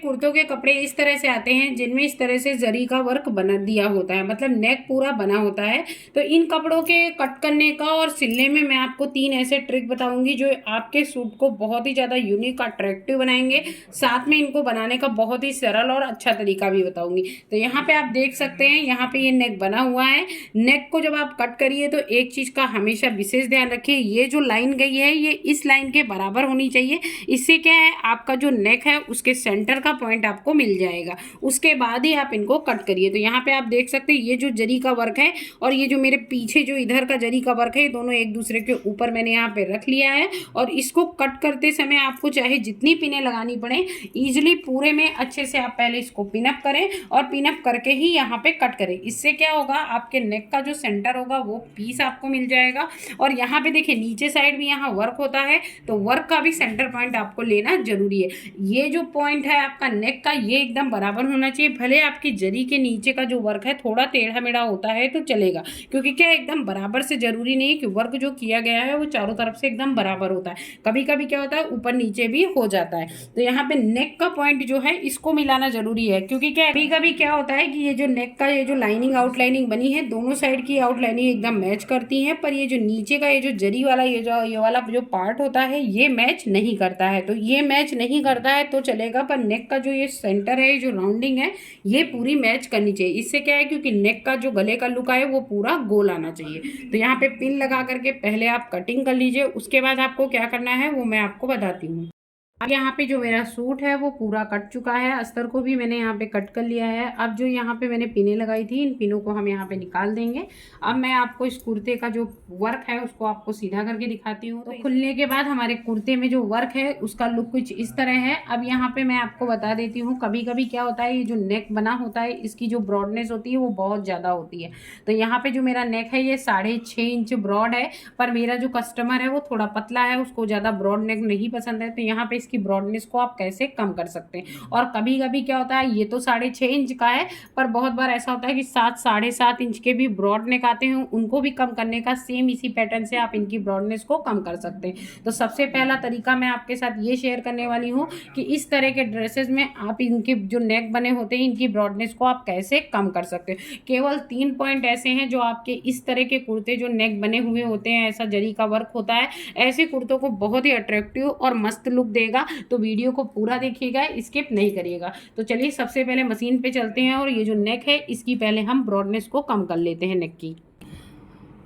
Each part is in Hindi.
कुर्तों के कपड़े इस तरह से आते हैं जिनमें इस तरह से जरी का वर्क बना दिया होता है, मतलब नेक पूरा बना होता है। तो इन कपड़ों के कट करने का और सिलने में मैं आपको 3 ऐसे ट्रिक बताऊंगी जो आपके सूट को बहुत ही ज़्यादा यूनिक अट्रैक्टिव बनाएंगे। साथ में इनको बनाने का बहुत ही सरल और अच्छा तरीका भी बताऊंगी। तो यहाँ पे आप देख सकते हैं, यहाँ पे ये नेक बना हुआ है। नेक को जब आप कट करिए तो एक चीज़ का हमेशा विशेष ध्यान रखिए, ये जो लाइन गई है ये इस लाइन के बराबर होनी चाहिए। इससे क्या है, आपका जो नेक है उसके सेंटर का पॉइंट आपको मिल जाएगा। उसके बाद ही आप इनको कट करिए। तो यहाँ पे आप देख सकते हैं ये जो जरी का वर्क है और ये जो मेरे पीछे जो इधर का जरी का वर्क है, ये दोनों एक दूसरे के ऊपर मैंने यहाँ पे रख लिया है। और इसको कट करते समय आपको चाहे जितनी पिनें लगानी पड़े, ईजिली पूरे में अच्छे से आप पहले इसको पिनअप करें और पिनअप करके ही यहाँ पे कट करें। इससे क्या होगा, आपके नेक का जो सेंटर होगा वो पीस आपको मिल जाएगा। और यहाँ पे देखिए नीचे साइड भी यहाँ वर्क होता है, तो वर्क का भी सेंटर पॉइंट आपको लेना जरूरी है। ये जो पॉइंट है आपका नेक का, ये एकदम बराबर होना चाहिए। भले आपकी जरी के नीचे का जो वर्क है थोड़ा टेढ़ा मेढ़ा होता है तो चलेगा, क्योंकि क्या एकदम बराबर से जरूरी नहीं है कि वर्क जो किया गया है वो चारों तरफ से एकदम बराबर होता है। कभी कभी क्या होता है ऊपर नीचे भी हो जाता है। तो यहाँ पे नेक का पॉइंट जो है इसको मिलाना जरूरी है, क्योंकि क्या कभी कभी क्या होता है कि ये जो नेक का ये जो लाइनिंग आउटलाइनिंग बनी है, दोनों साइड की आउटलाइनिंग एकदम मैच करती है, पर ये जो नीचे का ये जो जरी वाला ये वाला जो पार्ट होता है ये मैच नहीं करता है। तो ये मैच नहीं करता है तो चलेगा, पर नेक का जो ये सेंटर है, जो राउंडिंग है, ये पूरी मैच करनी चाहिए। इससे क्या है, क्योंकि नेक का जो गले का लुक है वो पूरा गोल आना चाहिए। तो यहाँ पे पिन लगा करके पहले आप कटिंग कर लीजिए, उसके बाद आपको क्या करना है वो मैं आपको बताती हूँ। अब यहाँ पे जो मेरा सूट है वो पूरा कट चुका है, अस्तर को भी मैंने यहाँ पे कट कर लिया है। अब जो यहाँ पे मैंने पिनें लगाई थी, इन पिनों को हम यहाँ पे निकाल देंगे। अब मैं आपको इस कुर्ते का जो वर्क है उसको आपको सीधा करके दिखाती हूँ। तो खुलने के बाद हमारे कुर्ते में जो वर्क है उसका लुक कुछ इस तरह है। अब यहाँ पे मैं आपको बता देती हूँ, कभी कभी क्या होता है, ये जो नेक बना होता है इसकी जो ब्रॉडनेस होती है वो बहुत ज़्यादा होती है। तो यहाँ पे जो मेरा नेक है ये 6.5 इंच ब्रॉड है, पर मेरा जो कस्टमर है वो थोड़ा पतला है, उसको ज़्यादा ब्रॉड नेक नहीं पसंद है। तो यहाँ पे इसकी ब्रॉडनेस को आप कैसे कम कर सकते हैं। और कभी कभी क्या होता है, ये तो 6.5 इंच का है, पर बहुत बार ऐसा होता है कि 7 7.5 इंच के भी ब्रॉड नेक आते हैं, उनको भी कम करने का सेम इसी पैटर्न से आप इनकी ब्रॉडनेस को कम कर सकते हैं। तो सबसे पहला तरीका मैं आपके साथ ये शेयर करने वाली हूँ कि इस तरह के ड्रेसेस में आप इनके जो नेक बने होते हैं इनकी ब्रॉडनेस को आप कैसे कम कर सकते हैं। केवल 3 पॉइंट ऐसे हैं जो आपके इस तरह के कुर्ते जो नेक बने हुए होते हैं, ऐसा जरी का वर्क होता है, ऐसे कुर्तों को बहुत ही अट्रैक्टिव और मस्त लुक देगा। तो वीडियो को पूरा देखिएगा, स्किप नहीं करिएगा। तो चलिए सबसे पहले मशीन पे चलते हैं और ये जो नेक है इसकी पहले हम ब्रॉडनेस को कम कर लेते हैं नेक की।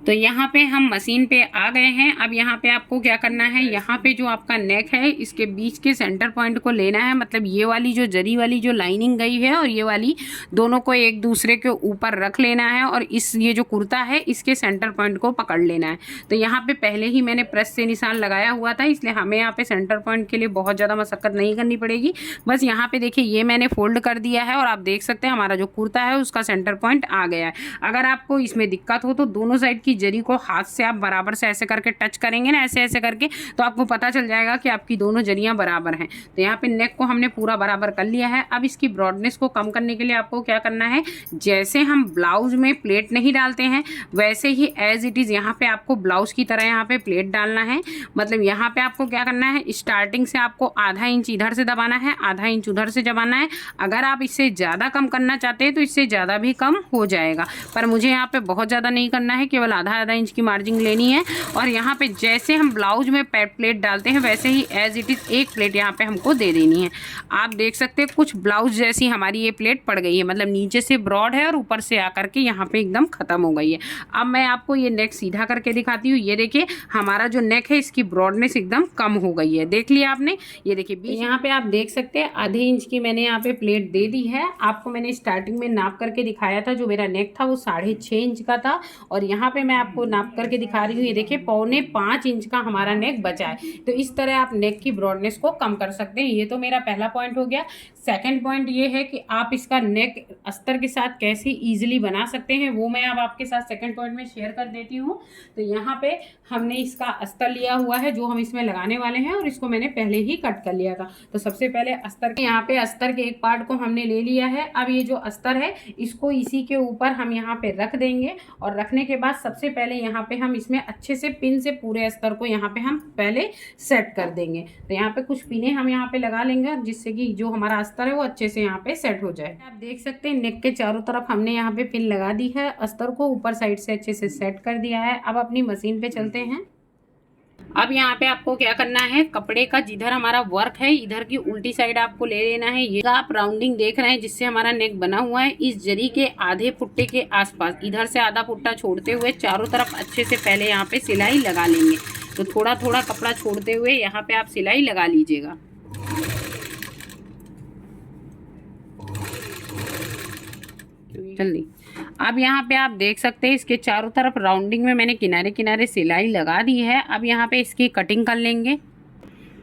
तो यहाँ पे हम मशीन पे आ गए हैं। अब यहाँ पे आपको क्या करना है, यहाँ पे जो आपका नेक है इसके बीच के सेंटर पॉइंट को लेना है, मतलब ये वाली जो जरी वाली जो लाइनिंग गई है और ये वाली, दोनों को एक दूसरे के ऊपर रख लेना है और इस ये जो कुर्ता है इसके सेंटर पॉइंट को पकड़ लेना है। तो यहाँ पे पहले ही मैंने प्रेस से निशान लगाया हुआ था, इसलिए हमें यहाँ पे सेंटर पॉइंट के लिए बहुत ज़्यादा मशक्कत नहीं करनी पड़ेगी। बस यहाँ पे देखिए ये मैंने फोल्ड कर दिया है और आप देख सकते हैं हमारा जो कुर्ता है उसका सेंटर पॉइंट आ गया है। अगर आपको इसमें दिक्कत हो तो दोनों साइड की जरी को हाथ से आप बराबर से ऐसे करके टच करेंगे ना, ऐसे ऐसे करके, तो आपको पता चल जाएगा कि आपकी दोनों जरियां बराबर हैं। तो यहाँ पे नेक को हमने पूरा बराबर कर लिया है। अब इसकी ब्रॉडनेस को कम करने के लिए आपको क्या करना है, जैसे हम ब्लाउज में प्लेट नहीं डालते हैं वैसे ही एज इट इज़ यहाँ पे आपको ब्लाउज की तरह यहाँ पे प्लेट डालना है। मतलब यहाँ पे आपको क्या करना है, स्टार्टिंग से आपको आधा इंच इधर से दबाना है, आधा इंच उधर से दबाना है। अगर आप इससे ज़्यादा कम करना चाहते हैं तो इससे ज़्यादा भी कम हो जाएगा, पर मुझे यहाँ पे बहुत ज़्यादा नहीं करना है, केवल आधा इंच की मार्जिन लेनी है। और यहाँ पे जैसे हम ब्लाउज में प्लेट डालते हैं वैसे ही एज इट इज़ एक प्लेट यहाँ पे हमको दे देनी है। आप देख सकते हैं कुछ ब्लाउज जैसी हमारी ये प्लेट पड़ गई है, मतलब नीचे से ब्रॉड है और ऊपर से आकर के यहाँ पे एकदम ख़त्म हो गई है। अब मैं आपको ये नेक सीधा करके दिखाती हूँ। ये देखिए हमारा जो नेक है इसकी ब्रॉडनेस एकदम कम हो गई है, देख लिया आपने। ये देखिए यहाँ पे आप देख सकते हैं आधे इंच की मैंने यहाँ पे प्लेट दे दी है। आपको मैंने स्टार्टिंग में नाप करके दिखाया था, जो मेरा नेक था वो 6.5 इंच का था, और यहाँ पे मैं आपको नाप करके दिखा रही हूँ। ये देखिए 4.25 इंच का हमारा नेक बचा है। तो इस तरह आप नेक की ब्रॉडनेस को कम कर सकते हैं। ये तो मेरा पहला पॉइंट हो गया। सेकंड पॉइंट ये है कि आप इसका नेक अस्तर के साथ कैसे इजीली बना सकते हैं, वो मैं अब आपके साथ सेकंड पॉइंट में शेयर कर देती हूँ। तो यहाँ पे हमने इसका अस्तर लिया हुआ है जो हम इसमें लगाने वाले हैं, और इसको मैंने पहले ही कट कर लिया था। तो सबसे पहले अस्तर के यहाँ पे अस्तर के एक पार्ट को हमने ले लिया है। अब ये जो अस्तर है इसको इसी के ऊपर हम यहाँ पे रख देंगे, और रखने के बाद सबसे सबसे पहले यहाँ पे हम इसमें अच्छे से पिन से पूरे अस्तर को यहाँ पे हम पहले सेट कर देंगे। तो यहाँ पे कुछ पिने हम यहाँ पे लगा लेंगे जिससे कि जो हमारा अस्तर है वो अच्छे से यहाँ पे सेट हो जाए। आप देख सकते हैं नेक के चारों तरफ हमने यहाँ पे पिन लगा दी है, अस्तर को ऊपर साइड से अच्छे से सेट कर दिया है। अब अपनी मशीन पे चलते हैं। अब यहाँ पे आपको क्या करना है, कपड़े का जिधर हमारा वर्क है इधर की उल्टी साइड आपको ले लेना है। ये आप राउंडिंग देख रहे हैं जिससे हमारा नेक बना हुआ है, इस जरी के आधे फुट्टे के आसपास इधर से आधा फुट्टा छोड़ते हुए चारों तरफ अच्छे से पहले यहाँ पे सिलाई लगा लेंगे। तो थोड़ा थोड़ा कपड़ा छोड़ते हुए यहाँ पे आप सिलाई लगा लीजिएगा। जल्दी। अब यहाँ पे आप देख सकते हैं इसके चारों तरफ राउंडिंग में मैंने किनारे किनारे सिलाई लगा दी है। अब यहाँ पे इसकी कटिंग कर लेंगे।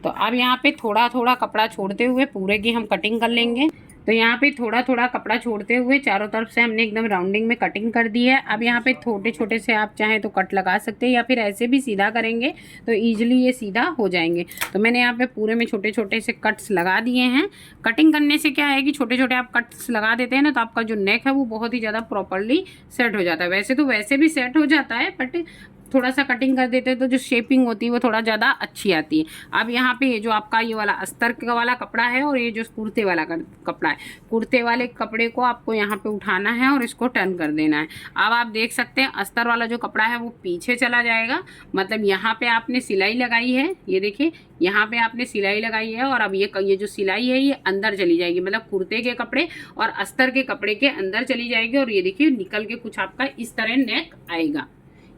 तो अब यहाँ पे थोड़ा थोड़ा कपड़ा छोड़ते हुए पूरे की हम कटिंग कर लेंगे। तो यहाँ पे थोड़ा थोड़ा कपड़ा छोड़ते हुए चारों तरफ से हमने एकदम राउंडिंग में कटिंग कर दी है। अब यहाँ पे छोटे छोटे से आप चाहें तो कट लगा सकते हैं या फिर ऐसे भी सीधा करेंगे तो ईजिली ये सीधा हो जाएंगे। तो मैंने यहाँ पे पूरे में छोटे छोटे से कट्स लगा दिए हैं। कटिंग करने से क्या है कि छोटे छोटे आप कट्स लगा देते हैं ना तो आपका जो नेक है वो बहुत ही ज़्यादा प्रॉपरली सेट हो जाता है। वैसे तो वैसे भी सेट हो जाता है बट थोड़ा सा कटिंग कर देते हैं तो जो शेपिंग होती है वो थोड़ा ज़्यादा अच्छी आती है। अब यहाँ पे ये जो आपका ये वाला अस्तर का वाला कपड़ा है और ये जो कुर्ते वाला कपड़ा है, कुर्ते वाले कपड़े को आपको यहाँ पे उठाना है और इसको टर्न कर देना है। अब आप देख सकते हैं अस्तर वाला जो कपड़ा है वो पीछे चला जाएगा, मतलब यहाँ पे आपने सिलाई लगाई है, ये देखिए यहाँ पे आपने सिलाई लगाई है और अब ये जो सिलाई है ये अंदर चली जाएगी, मतलब कुर्ते के कपड़े और अस्तर के कपड़े के अंदर चली जाएगी और ये देखिए निकल के कुछ आपका इस तरह नेक आएगा।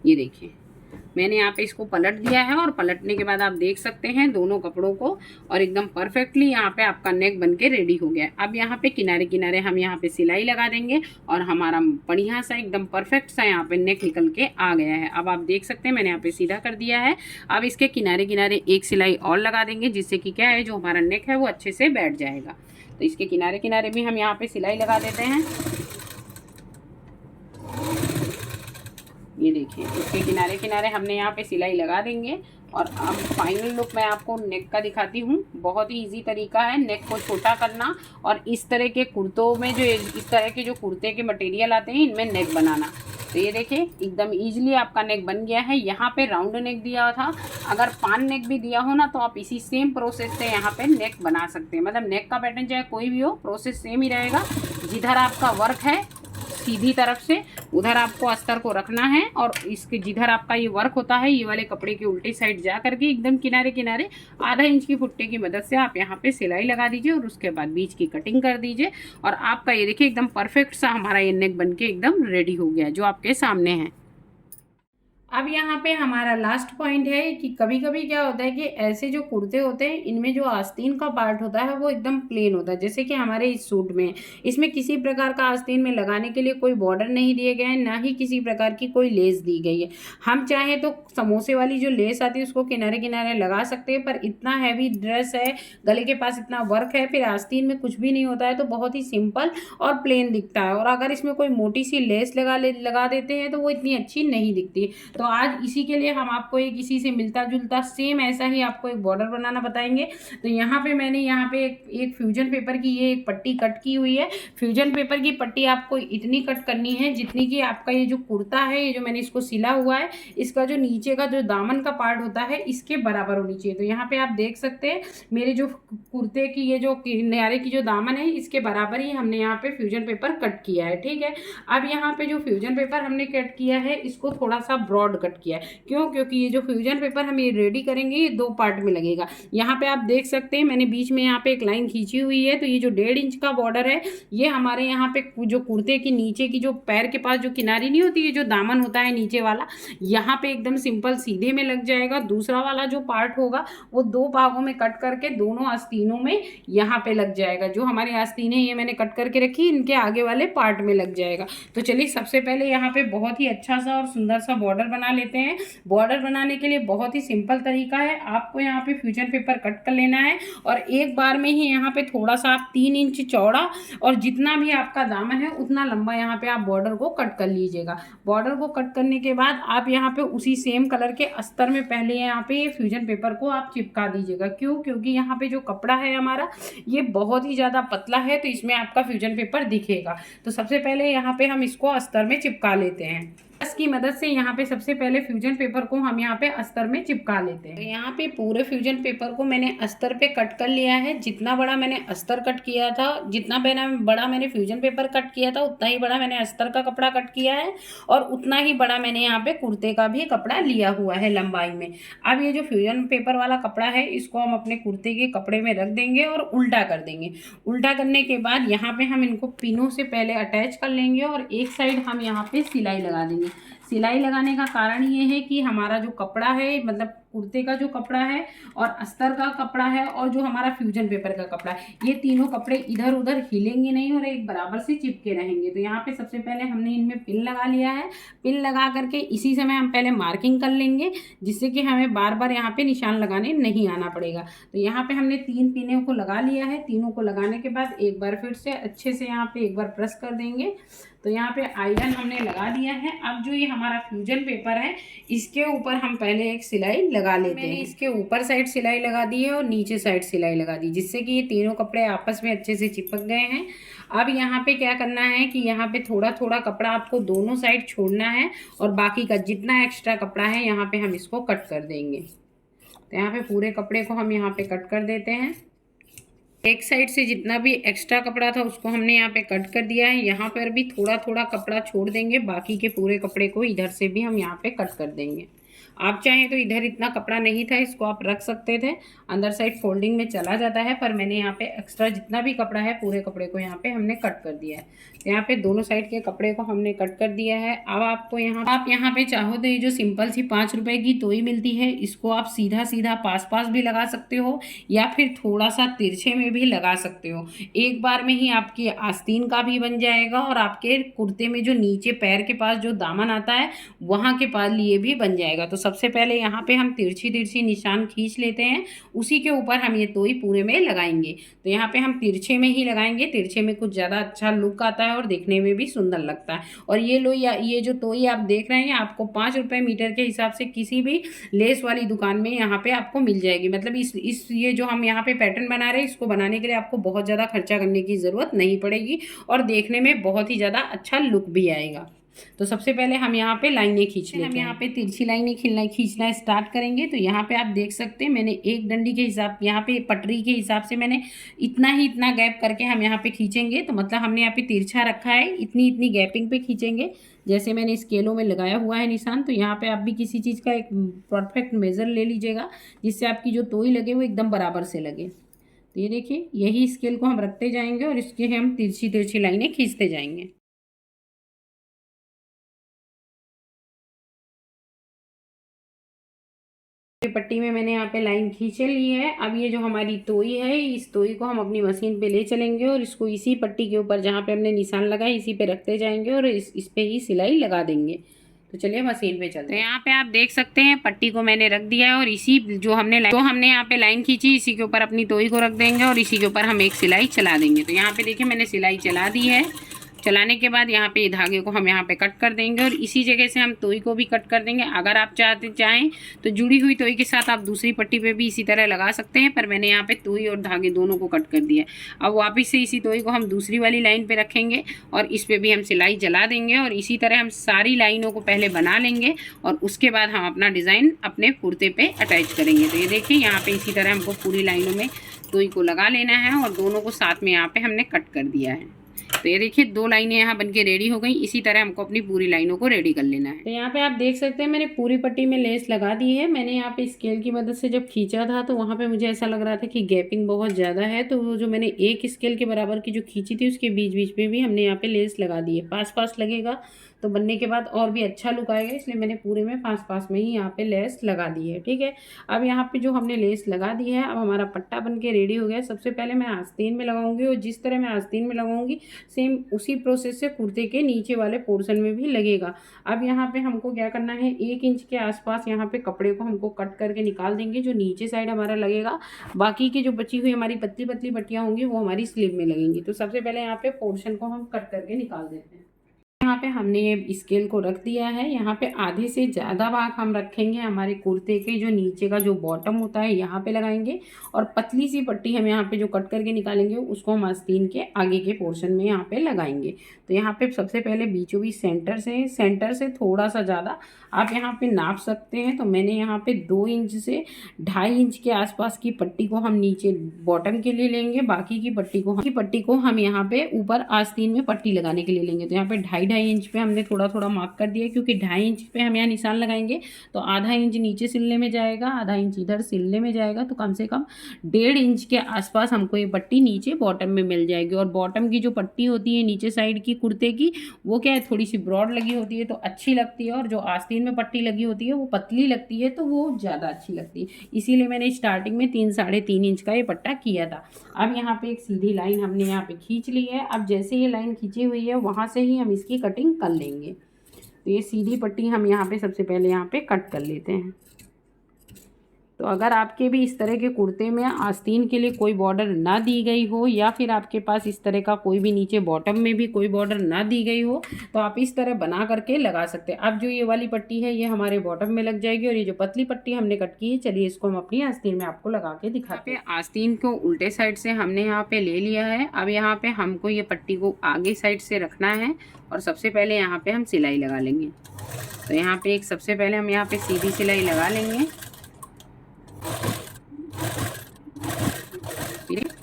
ये देखिए मैंने यहाँ पे इसको पलट दिया है और पलटने के बाद आप देख सकते हैं दोनों कपड़ों को और एकदम परफेक्टली यहाँ पे आपका नेक बनके रेडी हो गया है। अब यहाँ पे किनारे किनारे हम यहाँ पे सिलाई लगा देंगे और हमारा बढ़िया सा एकदम परफेक्ट सा यहाँ पे नेक निकल के आ गया है। अब आप देख सकते हैं मैंने यहाँ पे सीधा कर दिया है। अब इसके किनारे किनारे एक सिलाई और लगा देंगे जिससे कि क्या है जो हमारा नेक है वो अच्छे से बैठ जाएगा। तो इसके किनारे किनारे भी हम यहाँ पे सिलाई लगा देते हैं। ये देखिए इसके किनारे किनारे हमने यहाँ पे सिलाई लगा देंगे और अब फाइनल लुक मैं आपको नेक का दिखाती हूँ। बहुत ही इजी तरीका है नेक को छोटा करना और इस तरह के कुर्तों में जो इस तरह के जो कुर्ते के मटेरियल आते हैं इनमें नेक बनाना। तो ये देखिए एकदम इजीली आपका नेक बन गया है। यहाँ पे राउंड नेक दिया था, अगर पान नेक भी दिया हो ना तो आप इसी सेम प्रोसेस से यहाँ पे नेक बना सकते हैं। मतलब नेक का पैटर्न चाहे कोई भी हो प्रोसेस सेम ही रहेगा। जिधर आपका वर्क है सीधी तरफ से उधर आपको अस्तर को रखना है और इसके जिधर आपका ये वर्क होता है ये वाले कपड़े की उल्टी साइड जा करके एकदम किनारे किनारे आधा इंच की फुट्टे की मदद से आप यहाँ पे सिलाई लगा दीजिए और उसके बाद बीच की कटिंग कर दीजिए और आपका ये देखिए एकदम परफेक्ट सा हमारा ये नेक बन के एकदम रेडी हो गया जो आपके सामने है। अब यहाँ पे हमारा लास्ट पॉइंट है कि कभी कभी क्या होता है कि ऐसे जो कुर्ते होते हैं इनमें जो आस्तीन का पार्ट होता है वो एकदम प्लेन होता है, जैसे कि हमारे इस सूट में इसमें किसी प्रकार का आस्तीन में लगाने के लिए कोई बॉर्डर नहीं दिए गए हैं, ना ही किसी प्रकार की कोई लेस दी गई है। हम चाहें तो समोसे वाली जो लेस आती है उसको किनारे किनारे लगा सकते हैं, पर इतना हैवी ड्रेस है, गले के पास इतना वर्क है, फिर आस्तीन में कुछ भी नहीं होता है तो बहुत ही सिंपल और प्लेन दिखता है। और अगर इसमें कोई मोटी सी लेस लगा देते हैं तो वो इतनी अच्छी नहीं दिखती। तो आज इसी के लिए हम आपको एक इसी से मिलता जुलता सेम ऐसा ही आपको एक बॉर्डर बनाना बताएंगे। तो यहाँ पे मैंने यहाँ पे एक फ्यूजन पेपर की ये एक पट्टी कट की हुई है। फ्यूजन पेपर की पट्टी आपको इतनी कट करनी है जितनी कि आपका ये जो कुर्ता है, ये जो मैंने इसको सिला हुआ है, इसका जो नीचे का जो दामन का पार्ट होता है इसके बराबर होनी चाहिए। तो यहाँ पे आप देख सकते हैं मेरे जो कुर्ते की ये जो किनारे की जो दामन है इसके बराबर ही हमने यहाँ पे फ्यूजन पेपर कट किया है। ठीक है, अब यहाँ पे जो फ्यूजन पेपर हमने कट किया है इसको थोड़ा सा ब्रॉड कट किया है। क्यों? क्योंकि ये जो फ्यूजन पेपर हम ये रेडी करेंगे ये दो पार्ट में लगेगा। यहाँ पे आप देख सकते हैं मैंने बीच में यहाँ पे एक लाइन खींची हुई है। तो ये जो 1.5 इंच का बॉर्डर है ये हमारे यहाँ पे जो कुर्ते की नीचे की जो पैर के पास जो किनारी नहीं होती है, जो दामन होता है नीचे वाला, यहाँ पे एकदम सिंपल सीधे में लग जाएगा। दूसरा वाला जो पार्ट होगा वो दो भागों में कट करके दोनों आस्तीनों में यहाँ पे लग जाएगा। जो हमारी आस्तीनें ये मैंने कट करके रखी इनके आगे वाले पार्ट में लग जाएगा। तो चलिए सबसे पहले यहाँ पे बहुत ही अच्छा सा और सुंदर सा बॉर्डर बना लेते हैं। बॉर्डर बनाने के लिए बहुत ही सिंपल तरीका है, आपको यहाँ पे फ्यूजन पेपर कट कर लेना है और एक बार में ही यहाँ पे थोड़ा सा आप 3 इंच चौड़ा और जितना भी आपका दामन है उतना लंबा यहाँ पे आप बॉर्डर को कट कर लीजिएगा। बॉर्डर को कट करने के बाद आप यहाँ पे उसी सेम कलर के अस्तर में पहले यहाँ पे फ्यूजन पेपर को आप चिपका दीजिएगा। क्यों? क्योंकि यहाँ पे जो कपड़ा है हमारा ये बहुत ही ज़्यादा पतला है तो इसमें आपका फ्यूजन पेपर दिखेगा। तो सबसे पहले यहाँ पे हम इसको अस्तर में चिपका लेते हैं। प्रेस की मदद से यहाँ पे सबसे पहले फ्यूजन पेपर को हम यहाँ पे अस्तर में चिपका लेते हैं। तो यहाँ पे पूरे फ्यूजन पेपर को मैंने अस्तर पे कट कर लिया है। जितना बड़ा मैंने अस्तर कट किया था, जितना बड़ा मैंने फ्यूजन पेपर कट किया था, उतना ही बड़ा मैंने अस्तर का कपड़ा कट किया है और उतना ही बड़ा मैंने यहाँ पे कुर्ते का भी कपड़ा लिया हुआ है लंबाई में। अब ये जो फ्यूजन पेपर वाला कपड़ा है, इसको हम अपने कुर्ते के कपड़े में रख देंगे और उल्टा कर देंगे। उल्टा करने के बाद यहाँ पे हम इनको पिनों से पहले अटैच कर लेंगे और एक साइड हम यहाँ पे सिलाई लगा देंगे। सिलाई लगाने का कारण ये है कि हमारा जो कपड़ा है, मतलब कुर्ते का जो कपड़ा है और अस्तर का कपड़ा है और जो हमारा फ्यूजन पेपर का कपड़ा है, ये तीनों कपड़े इधर उधर हिलेंगे नहीं और एक बराबर से चिपके रहेंगे। तो यहाँ पे सबसे पहले हमने इनमें पिन लगा लिया है। पिन लगा करके इसी समय हम पहले मार्किंग कर लेंगे, जिससे कि हमें बार बार यहाँ पे निशान लगाने नहीं आना पड़ेगा। तो यहाँ पे हमने 3 पिनों को लगा लिया है। तीनों को लगाने के बाद एक बार फिर से अच्छे से यहाँ पे एक बार प्रेस कर देंगे। तो यहाँ पे आयरन हमने लगा दिया है। अब जो ये हमारा फ्यूजन पेपर है, इसके ऊपर हम पहले एक सिलाई लगा लेते हैं। इसके ऊपर साइड सिलाई लगा दी है और नीचे साइड सिलाई लगा दी, जिससे कि ये तीनों कपड़े आपस में अच्छे से चिपक गए हैं। अब यहाँ पे क्या करना है कि यहाँ पे थोड़ा थोड़ा कपड़ा आपको दोनों साइड छोड़ना है और बाकी का जितना एक्स्ट्रा कपड़ा है यहाँ पे हम इसको कट कर देंगे। तो यहाँ पे पूरे कपड़े को हम यहाँ पे कट कर देते हैं। एक साइड से जितना भी एक्स्ट्रा कपड़ा था उसको हमने यहाँ पे कट कर दिया है। यहाँ पर भी थोड़ा थोड़ा कपड़ा छोड़ देंगे, बाकी के पूरे कपड़े को इधर से भी हम यहाँ पे कट कर देंगे। आप चाहें तो इधर इतना कपड़ा नहीं था, इसको आप रख सकते थे, अंदर साइड फोल्डिंग में चला जाता है, पर मैंने यहाँ पे एक्स्ट्रा जितना भी कपड़ा है पूरे कपड़े को यहाँ पे हमने कट कर दिया है। तो यहाँ पे दोनों साइड के कपड़े को हमने कट कर दिया है। अब आपको आप यहाँ पे चाहो तो ये जो सिंपल सी 5 रुपए की तोई मिलती है, इसको आप सीधा सीधा पास पास भी लगा सकते हो या फिर थोड़ा सा तिरछे में भी लगा सकते हो। एक बार में ही आपकी आस्तीन का भी बन जाएगा और आपके कुर्ते में जो नीचे पैर के पास जो दामन आता है वहाँ के पास लिए भी बन जाएगा। तो सबसे पहले यहाँ पे हम तिरछी तिरछी निशान खींच लेते हैं, उसी के ऊपर हम ये तोई पूरे में लगाएंगे। तो यहाँ पे हम तिरछे में ही लगाएंगे, तिरछे में कुछ ज़्यादा अच्छा लुक आता है और देखने में भी सुंदर लगता है। और ये जो तोई आप देख रहे हैं, आपको 5 रुपये मीटर के हिसाब से किसी भी लेस वाली दुकान में यहाँ पे आपको मिल जाएगी। मतलब ये जो हम यहाँ पे पैटर्न बना रहे हैं, इसको बनाने के लिए आपको बहुत ज़्यादा खर्चा करने की ज़रूरत नहीं पड़ेगी और देखने में बहुत ही ज़्यादा अच्छा लुक भी आएगा। तो सबसे पहले हम यहाँ पे लाइनें खींच लेते हैं। हम यहाँ पे तिरछी लाइनें खींचना स्टार्ट करेंगे। तो यहाँ पे आप देख सकते हैं मैंने एक डंडी के हिसाब, यहाँ पे पटरी के हिसाब से मैंने इतना गैप करके हम यहाँ पे खींचेंगे। तो मतलब हमने यहाँ पे तिरछा रखा है, इतनी गैपिंग पे खींचेंगे, जैसे मैंने स्केलों में लगाया हुआ है निशान। तो यहाँ पे आप भी किसी चीज़ का एक परफेक्ट मेज़र ले लीजिएगा, जिससे आपकी जो तोई लगे वो एकदम बराबर से लगे। तो ये देखिए, यही स्केल को हम रखते जाएंगे और इसके हम तिरछी लाइनें खींचते जाएंगे। पट्टी में मैंने यहाँ पे लाइन खींच ली है। अब ये जो हमारी तोई है, इस तोई को हम अपनी मशीन पे ले चलेंगे और इसको इसी पट्टी के ऊपर जहाँ पे हमने निशान लगाया इसी पे रखते जाएंगे और इस पे ही सिलाई लगा देंगे। तो चलिए मशीन पे चलते हैं। तो यहाँ पे आप देख सकते हैं पट्टी को मैंने रख दिया है और इसी जो हमने यहाँ पे लाइन खींची, इसी के ऊपर अपनी तोई को रख देंगे और इसी के ऊपर हम एक सिलाई चला देंगे। तो यहाँ पे देखिए मैंने सिलाई चला दी है। चलाने के बाद यहाँ पे धागे को हम यहाँ पे कट कर देंगे और इसी जगह से हम तोई को भी कट कर देंगे। अगर आप चाहें तो जुड़ी हुई तोई के साथ आप दूसरी पट्टी पे भी इसी तरह लगा सकते हैं, पर मैंने यहाँ पे तोई और धागे दोनों को कट कर दिया। अब वापस से इसी तोई को हम दूसरी वाली लाइन पे रखेंगे और इस पर भी हम सिलाई चला देंगे और इसी तरह हम सारी लाइनों को पहले बना लेंगे और उसके बाद हम अपना डिज़ाइन अपने कुर्ते पे अटैच करेंगे। तो ये देखिए यहाँ पे इसी तरह हमको पूरी लाइनों में तोई को लगा लेना है और दोनों को साथ में यहाँ पे हमने कट कर दिया है। तो ये देखिए 2 लाइनें यहाँ बनके रेडी हो गई। इसी तरह हमको अपनी पूरी लाइनों को रेडी कर लेना है। तो यहाँ पे आप देख सकते हैं मैंने पूरी पट्टी में लेस लगा दी है। मैंने यहाँ पे स्केल की मदद से जब खींचा था तो वहाँ पे मुझे ऐसा लग रहा था कि गैपिंग बहुत ज़्यादा है, तो वो जो मैंने एक स्केल के बराबर की जो खींची थी उसके बीच बीच में भी हमने यहाँ पे लेस लगा दी है। पास लगेगा तो बनने के बाद और भी अच्छा लुक आएगा, इसलिए मैंने पूरे में पास में ही यहाँ पे लेस लगा दी है। ठीक है, अब यहाँ पे जो हमने लेस लगा दी है, अब हमारा पट्टा बन के रेडी हो गया। सबसे पहले मैं आस्तीन में लगाऊंगी और जिस तरह मैं आस्तीन में लगाऊंगी सेम उसी प्रोसेस से कुर्ते के नीचे वाले पोर्शन में भी लगेगा। अब यहाँ पे हमको क्या करना है, 1 इंच के आसपास यहाँ पे कपड़े को हमको कट करके निकाल देंगे, जो नीचे साइड हमारा लगेगा। बाकी की जो बची हुई हमारी पतली पट्टियाँ होंगी वो हमारी स्लीव में लगेंगी। तो सबसे पहले यहाँ पे पोर्शन को हम कट करके निकाल देते हैं। यहाँ पे हमने ये स्केल को रख दिया है। यहाँ पे आधे से ज़्यादा भाग हम रखेंगे हमारे कुर्ते के जो नीचे का जो बॉटम होता है यहाँ पे लगाएंगे, और पतली सी पट्टी हम यहाँ पे जो कट करके निकालेंगे उसको हम आस्तीन के आगे के पोर्शन में यहाँ पे लगाएंगे। तो यहाँ पे सबसे पहले बीचों बीच सेंटर से थोड़ा सा ज़्यादा आप यहाँ पे नाप सकते हैं। तो मैंने यहाँ पे 2 इंच से 2.5 इंच के आसपास की पट्टी को हम नीचे बॉटम के लिए लेंगे, बाकी की पट्टी को हम यहाँ पे ऊपर आस्तीन में पट्टी लगाने के लिए लेंगे। तो यहाँ पे 2.5 इंच पे हमने थोड़ा थोड़ा मार्क कर दिया, क्योंकि 2.5 इंच पे हम यहाँ निशान लगाएंगे तो आधा इंच नीचे सिलने में जाएगा, आधा इंच इधर सिलने में जाएगा। तो कम से कम 1.5 इंच के आसपास हमको ये पट्टी नीचे बॉटम में मिल जाएगी। और बॉटम की जो पट्टी होती है नीचे साइड की कुर्ते की, वो क्या है, थोड़ी सी ब्रॉड लगी होती है तो अच्छी लगती है, और जो आस्तीन में पट्टी लगी होती है वो पतली लगती है तो वो ज़्यादा अच्छी लगती है। इसीलिए मैंने स्टार्टिंग में 3-3.5 इंच का ये पट्टा किया था। अब यहाँ पे एक सीधी लाइन हमने यहाँ पे खींच ली है। अब जैसे ये लाइन खींची हुई है वहाँ से ही हम इसकी कटिंग कर लेंगे। तो ये सीधी पट्टी हम यहाँ पे सबसे पहले यहाँ पे कट कर लेते हैं। तो अगर आपके भी इस तरह के कुर्ते में आस्तीन के लिए कोई बॉर्डर ना दी गई हो, या फिर आपके पास इस तरह का कोई भी नीचे बॉटम में भी कोई बॉर्डर ना दी गई हो, तो आप इस तरह बना करके लगा सकते हैं। अब जो ये वाली पट्टी है ये हमारे बॉटम में लग जाएगी, और ये जो पतली पट्टी हमने कट की है, चलिए इसको हम अपनी आस्तीन में आपको लगा के दिखाते हैं। आस्तीन को उल्टे साइड से हमने यहाँ पे ले लिया है। अब यहाँ पे हमको ये पट्टी को आगे साइड से रखना है, और सबसे पहले यहाँ पे हम सिलाई लगा लेंगे। तो यहाँ पे सबसे पहले हम यहाँ पे सीधी सिलाई लगा लेंगे।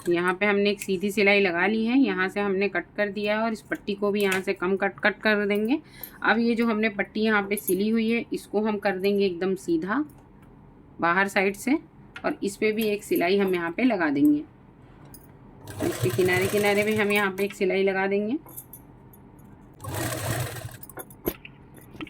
यहाँ पे हमने एक सीधी सिलाई लगा ली है, यहाँ से हमने कट कर दिया है, और इस पट्टी को भी यहाँ से कम कट कर देंगे। अब ये जो हमने पट्टी यहाँ पे सिली हुई है इसको हम कर देंगे एकदम सीधा बाहर साइड से, और इस पे भी एक सिलाई हम यहाँ पे लगा देंगे। तो इसके किनारे किनारे भी हम यहाँ पे एक सिलाई लगा देंगे।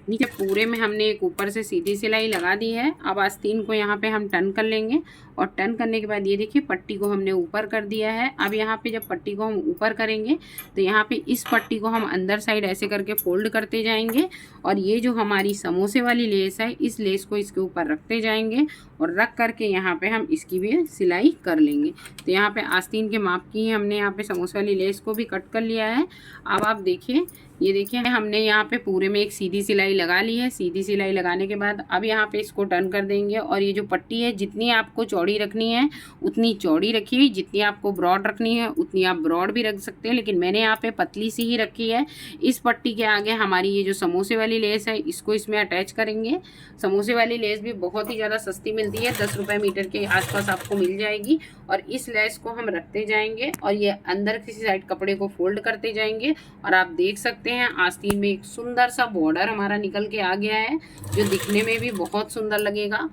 नीचे पूरे में हमने एक ऊपर से सीधी सिलाई लगा दी है। अब आस्तीन को यहाँ पे हम टर्न कर लेंगे, और टर्न करने के बाद ये देखिए पट्टी को हमने ऊपर कर दिया है। अब यहाँ पे जब पट्टी को हम ऊपर करेंगे तो यहाँ पे इस पट्टी को हम अंदर साइड ऐसे करके फोल्ड करते जाएंगे, और ये जो हमारी समोसे वाली लेस है इस लेस को इसके ऊपर रखते जाएंगे, और रख करके यहाँ पे हम इसकी भी सिलाई कर लेंगे। तो यहाँ पे आस्तीन के माप की हमने यहाँ पे समोसे वाली लेस को भी कट कर लिया है। अब आप देखिए, ये देखिए हमने यहाँ पे पूरे में एक सीधी सिलाई लगा ली है। सीधी सिलाई लगाने के बाद अब यहाँ पे इसको टर्न कर देंगे, और ये जो पट्टी है जितनी आपको चौड़ी रखनी है उतनी चौड़ी रखिए, जितनी आपको ब्रॉड रखनी है उतनी आप ब्रॉड भी रख सकते हैं, लेकिन मैंने यहाँ पे पतली सी ही रखी है। इस पट्टी के आगे हमारी ये जो समोसे वाली लेस है इसको इसमें अटैच करेंगे। समोसे वाली लेस भी बहुत ही ज़्यादा सस्ती मिलती है, 10 रुपये मीटर के आसपास आपको मिल जाएगी। और इस लेस को हम रखते जाएंगे, और ये अंदर किसी साइड कपड़े को फोल्ड करते जाएंगे, और आप देख सकते हैं आस्तीन में एक सुंदर सा बॉर्डर हमारा निकल के आ गया है, जो दिखने में भी बहुत सुंदर लगेगा।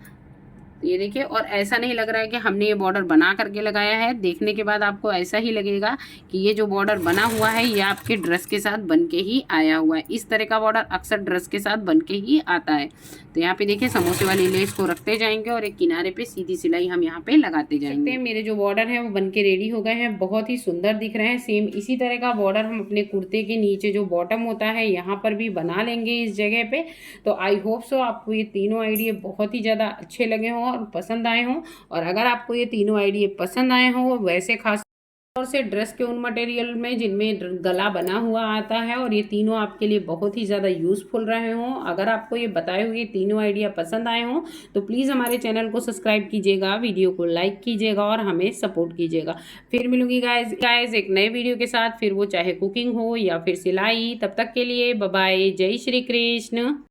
ये देखिए, और ऐसा नहीं लग रहा है कि हमने ये बॉर्डर बना करके लगाया है। देखने के बाद आपको ऐसा ही लगेगा कि ये जो बॉर्डर बना हुआ है ये आपके ड्रेस के साथ बन के ही आया हुआ है। इस तरह का बॉर्डर अक्सर ड्रेस के साथ बन के ही आता है। तो यहाँ पे देखिए समोसे वाली लेस को रखते जाएंगे, और एक किनारे पे सीधी सिलाई हम यहाँ पे लगाते जाएंगे। मेरे जो बॉर्डर है वो बन के रेडी हो गए हैं, बहुत ही सुंदर दिख रहे हैं। सेम इसी तरह का बॉर्डर हम अपने कुर्ते के नीचे जो बॉटम होता है यहाँ पर भी बना लेंगे इस जगह पे। तो आई होप सो आपको ये तीनों आइडिया बहुत ही ज़्यादा अच्छे लगे हों और पसंद आए हों। और अगर आपको ये तीनों आइडिया पसंद आए हों, वैसे खास तौर से ड्रेस के उन मटेरियल में जिनमें गला बना हुआ आता है, और ये तीनों आपके लिए बहुत ही ज़्यादा यूज़फुल रहे हों, अगर आपको ये बताए हुए तीनों आइडिया पसंद आए हों तो प्लीज़ हमारे चैनल को सब्सक्राइब कीजिएगा, वीडियो को लाइक कीजिएगा और हमें सपोर्ट कीजिएगा। फिर मिलूंगी गाइज एक नए वीडियो के साथ, फिर वो चाहे कुकिंग हो या फिर सिलाई। तब तक के लिए बाय बाय, जय श्री कृष्ण।